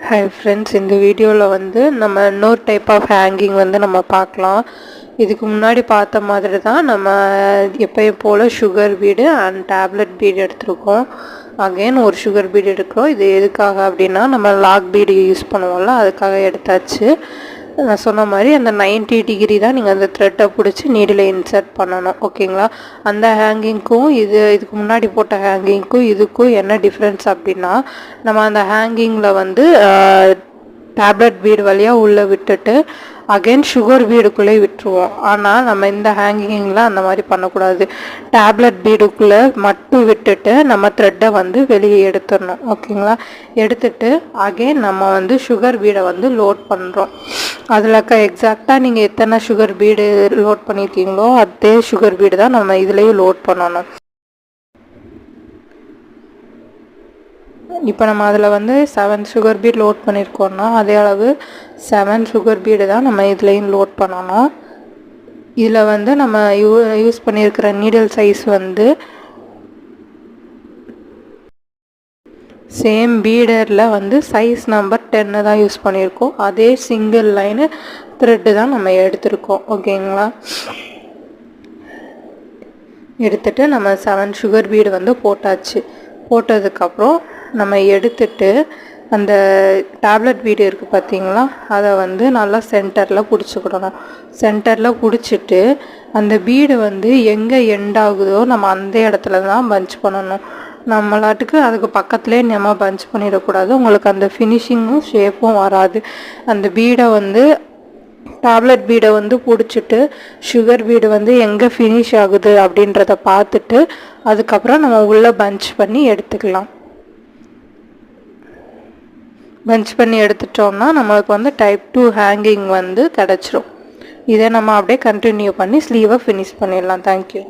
Hi friends, இந்த வீடியோவில் வந்து நம்ம இன்னொரு டைப் ஆஃப் ஹேங்கிங் வந்து நம்ம பார்க்கலாம். இதுக்கு முன்னாடி பார்த்த மாதிரி தான் நம்ம எப்பயும் போல் sugar feed and tablet feed எடுத்திருக்கோம். அகெயின் ஒரு சுகர் பீடு எடுக்கிறோம். இது எதுக்காக அப்படின்னா நம்ம லாக் பீடு யூஸ் பண்ணுவோம்ல, அதுக்காக எடுத்தாச்சு. நான் சொன்ன மாதிரி அந்த 90 டிகிரி தான் நீங்கள் அந்த த்ரெட்டை பிடிச்சி நீடில் இன்சர்ட் பண்ணணும். ஓகேங்களா? அந்த ஹேங்கிங்க்கும் இதுக்கு முன்னாடி போட்ட ஹேங்கிங்க்கும் இதுக்கும் என்ன டிஃப்ரென்ஸ் அப்படின்னா, நம்ம அந்த ஹேங்கிங்கில் வந்து டேப்லெட் பீடு வழியாக உள்ளே விட்டுட்டு அகெயின் சுகர் பீடுக்குள்ளே விட்டுருவோம். ஆனால் நம்ம இந்த ஹேங்கிங்கில் அந்த மாதிரி பண்ணக்கூடாது. டேப்லெட் பீடுக்குள்ளே மட்டும் விட்டுட்டு நம்ம த்ரெட்டை வந்து வெளியே எடுத்துடணும். ஓகேங்களா? எடுத்துட்டு அகெயின் நம்ம வந்து சுகர் பீடை வந்து லோட் பண்ணுறோம். அதில் எக்ஸாக்டாக நீங்கள் எத்தனை சுகர் பீடு லோட் பண்ணியிருக்கீங்களோ அதே சுகர் பீடு தான் நம்ம இதுலேயும் லோட் பண்ணணும். இப்போ நம்ம அதில் வந்து 7 சுகர் பீட் லோட் பண்ணியிருக்கோம்னா அதே அளவு 7 சுகர் பீடு தான் நம்ம இதுலேயும் லோட் பண்ணணும். இதில் வந்து நம்ம யூஸ் பண்ணியிருக்கிற நீடில் சைஸ் வந்து சேம் பீடரில் வந்து சைஸ் நம்பர் 10 தான் யூஸ் பண்ணியிருக்கோம். அதே சிங்கிள் லைனு த்ரெட்டு தான் நம்ம எடுத்திருக்கோம். ஓகேங்களா? எடுத்துட்டு நம்ம 7 சுகர் பீடு வந்து போட்டாச்சு. போட்டதுக்கப்புறம் நம்ம எடுத்துட்டு அந்த டேப்லெட் பீடு இருக்குது பார்த்தீங்களா, அதை வந்து நல்லா சென்டரில் பிடிச்சிக்கிடணும். சென்டரில் பிடிச்சிட்டு அந்த பீடு வந்து எங்கே எண்ட் ஆகுதோ நம்ம அந்த இடத்துல தான் பஞ்ச் பண்ணணும். நம்மளாட்டுக்கு அதுக்கு பக்கத்துலேயே நம்ம பஞ்ச் பண்ணிடக்கூடாது. உங்களுக்கு அந்த ஃபினிஷிங்கும் ஷேப்பும் வராது. அந்த பீடை வந்து டேப்லெட் பீடை வந்து பிடிச்சிட்டு சுகர் பீடு வந்து எங்கே ஃபினிஷ் ஆகுது அப்படின்றத பார்த்துட்டு அதுக்கப்புறம் நம்ம உள்ளே பஞ்ச் பண்ணி எடுத்துக்கலாம். பஞ்ச் பண்ணி எடுத்துட்டோம்னா நம்மளுக்கு வந்து டைப் 2 ஹேங்கிங் வந்து கிடச்சிரும். இதை நம்ம அப்படியே கண்டினியூ பண்ணி ஸ்லீவை ஃபினிஷ் பண்ணிடலாம். தேங்க்யூ.